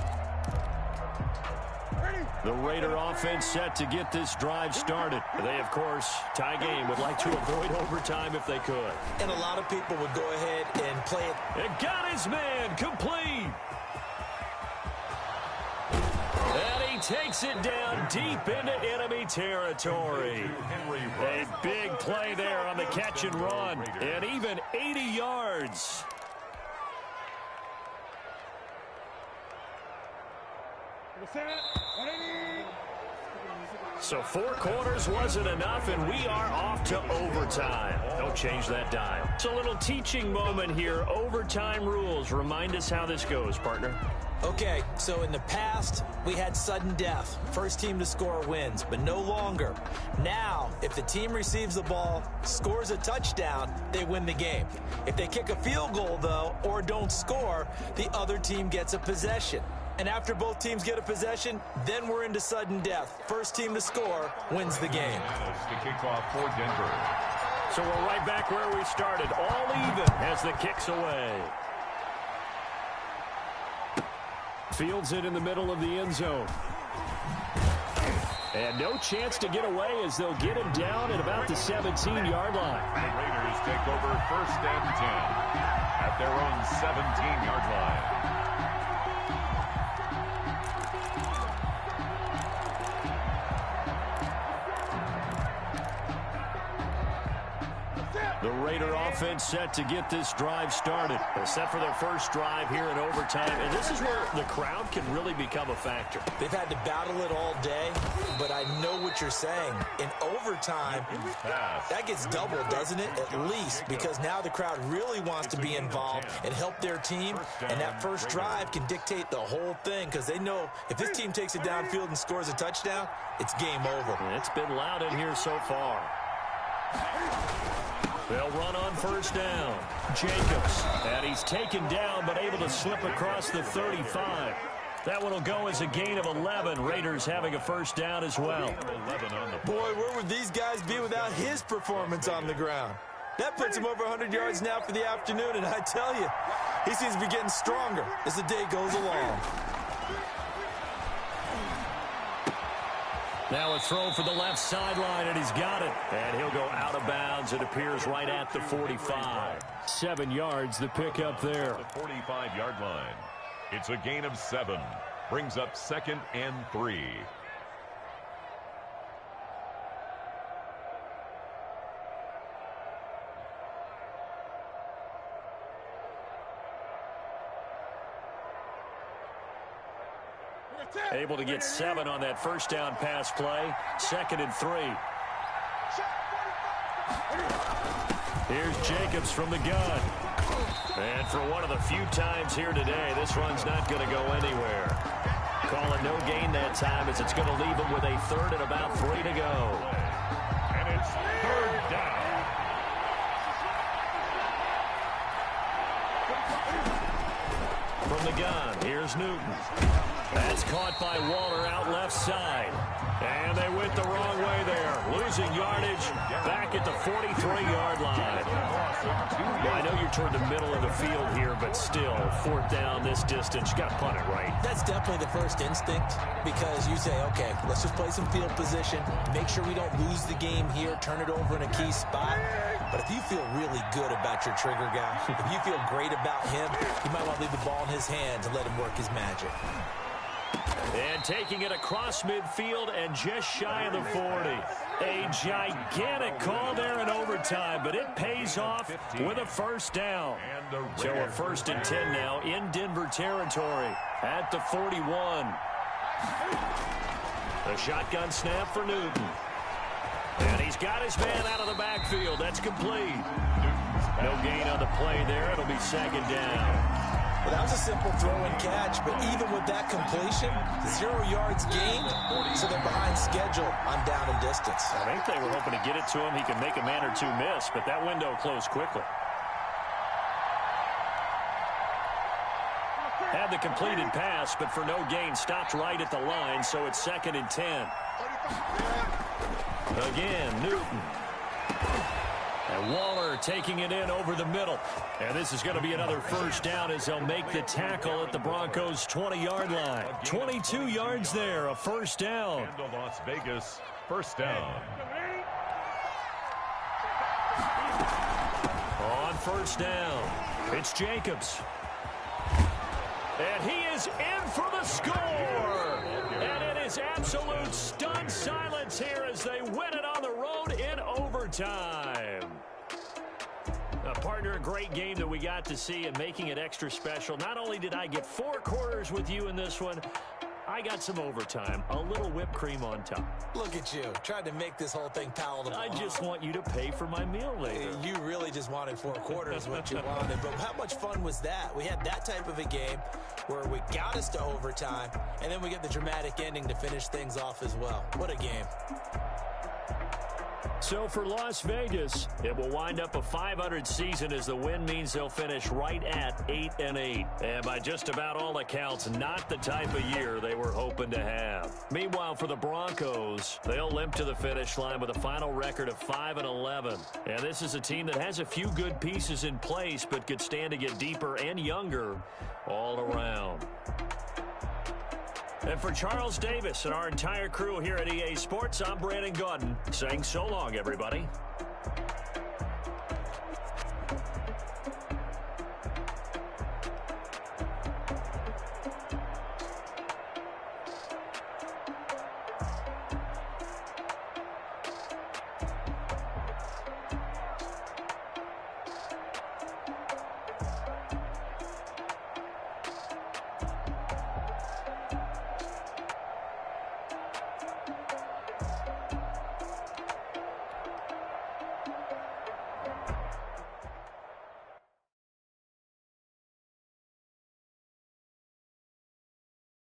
The Raider offense set to get this drive started. They, of course, tie game, would like to avoid overtime if they could. And a lot of people would go ahead and play it. And got his man complete. And he takes it down deep into enemy territory. A big play there on the catch and run. And even 80 yards. So 4 quarters wasn't enough, and we are off to overtime. Don't change that dial. It's a little teaching moment here. Overtime rules. Remind us how this goes, partner. Okay, so in the past, we had sudden death. First team to score wins, but no longer. Now, if the team receives the ball, scores a touchdown, they win the game. If they kick a field goal, though, or don't score, the other team gets a possession. And after both teams get a possession, then we're into sudden death. First team to score wins the game. To kick off for Denver. So we're right back where we started. All even as the kick's away. Fields it in the middle of the end zone. And no chance to get away as they'll get him down at about the 17-yard line. The Raiders take over 1st and 10 at their own 17-yard line. The Raider offense set to get this drive started. They're set for their first drive here in overtime, and this is where the crowd can really become a factor. They've had to battle it all day, but I know what you're saying. In overtime, that gets doubled, doesn't it? At least, because now the crowd really wants to be involved and help their team, and that first drive can dictate the whole thing, because they know if this team takes it downfield and scores a touchdown, it's game over. It's been loud in here so far. They'll run on first down. Jacobs, and he's taken down but able to slip across the 35. That one will go as a gain of 11. Raiders having a first down as well. Boy, where would these guys be without his performance on the ground? That puts him over 100 yards now for the afternoon, and I tell you, he seems to be getting stronger as the day goes along. Now a throw for the left sideline, and he's got it. And he'll go out of bounds. It appears right at the 45. 7 yards, the pickup there. The 45-yard line. It's a gain of 7. Brings up 2nd and 3. Able to get 7 on that first down pass play. 2nd and 3. Here's Jacobs from the gun. And for one of the few times here today, this run's not going to go anywhere. Call it no gain that time as it's going to leave him with a 3rd and about 3 to go. And it's 3rd down. From the gun, here's Newton. That's caught by Waller out left side. And they went the wrong way there. Losing yardage back at the 43-yard line. Well, I know you're toward the middle of the field here, but still, 4th down this distance. You got to punt it, right? That's definitely the first instinct because you say, okay, let's just play some field position, make sure we don't lose the game here, turn it over in a key spot. But if you feel really good about your trigger guy, if you feel great about him, you might want to leave the ball in his hands and let him work his magic. And taking it across midfield and just shy of the 40. A gigantic call there in overtime, but it pays off with a 1st down. So a 1st and 10 now in Denver territory at the 41. The shotgun snap for Newton. And he's got his man out of the backfield. That's complete. No gain on the play there. It'll be 2nd down. Well, that was a simple throw and catch, but even with that completion, 0 yards gained, so they're behind schedule on down and distance. I think they were hoping to get it to him. He could make a man or two miss, but that window closed quickly. Had the completed pass, but for no gain, stopped right at the line, so it's 2nd and 10. Again, Newton. And Waller taking it in over the middle. And this is going to be another 1st down as they'll make the tackle at the Broncos' 20-yard line. 22 yards there, a 1st down. And the Las Vegas 1st down. On 1st down, it's Jacobs. And he is in for the score. And it is absolute stunned silence here as they win it on the road in overtime. Partner, a great game that we got to see and making it extra special. Not only did I get 4 quarters with you in this one, I got some overtime, a little whipped cream on top. Look at you, tried to make this whole thing palatable. I just want you to pay for my meal later. You really just wanted 4 quarters what you wanted, but how much fun was that? We had that type of a game where we got us to overtime, and then we get the dramatic ending to finish things off as well. What a game. So for Las Vegas, it will wind up a .500 season as the win means they'll finish right at 8-8. And by just about all accounts, not the type of year they were hoping to have. Meanwhile, for the Broncos, they'll limp to the finish line with a final record of 5-11. And this is a team that has a few good pieces in place, but could stand to get deeper and younger all around. And for Charles Davis and our entire crew here at EA Sports, I'm Brandon Gaudin saying so long, everybody.